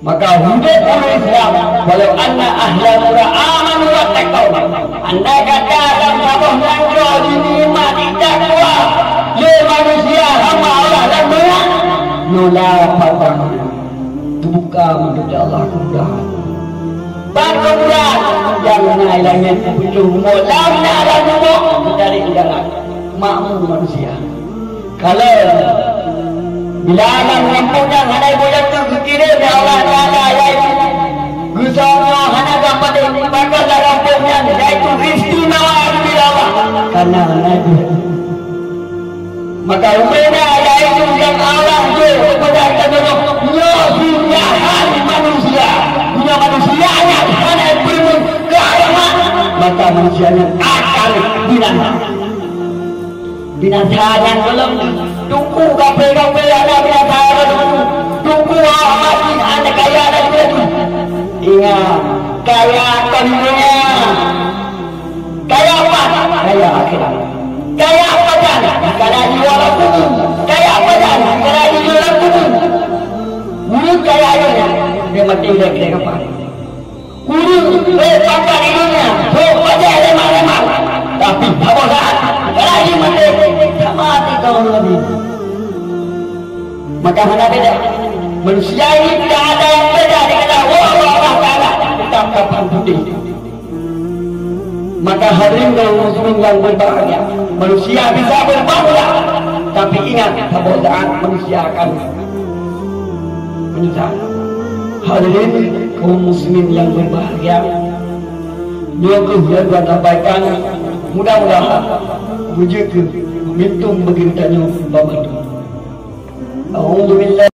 Maka hidup oleh Islam walau anna ahla qura amanu wa taqaw. Andai kata dalam sabah langkah dinikmati takwa le manusia hamba Allah dan berat nula patang buka menurut Allah kemudahan berkemudahan jangan naik langit ujung mulam dalam bubuk dari udara makmum manusia. Kalau bila alam mempunyai hadai boleh terkirim ya Allah Ta'ala yaitu gusanya hana dapat bakal dalam punya yaitu istimewa bila Allah karena Nabi. Maka umumnya yaitu yang Allah itu kepada kebenaran punya hati manusia punya manusianya hana penuh keagamaan maka manusianya akan binasa yang belum tunggu kape-kape ada binasa tunggu mati ada kaya ada itu ingat kaya dunia kaya apa kaya akhirat kaya apa dan kaya jiwa laku kaya apa dan kaya jiwa laku mulut kaya aja dia mati kira apa mulut pakai hidungnya aja lemah-lemah tapi abosan lagi mati kau lebih. Maka mana beda? Manusia ini tidak ada yang beda dengan Allah Ta'ala tetap kapan putih. Maka hadirin kaum muslimin yang berbahagia, manusia bisa berbangga, tapi ingat kebodaan manusia akan menyesal. Hadirin kaum muslimin yang berbahagia, yang kebaikan mudah-mudahan menjaga momentum begini tanya Bapak. Alhamdulillah.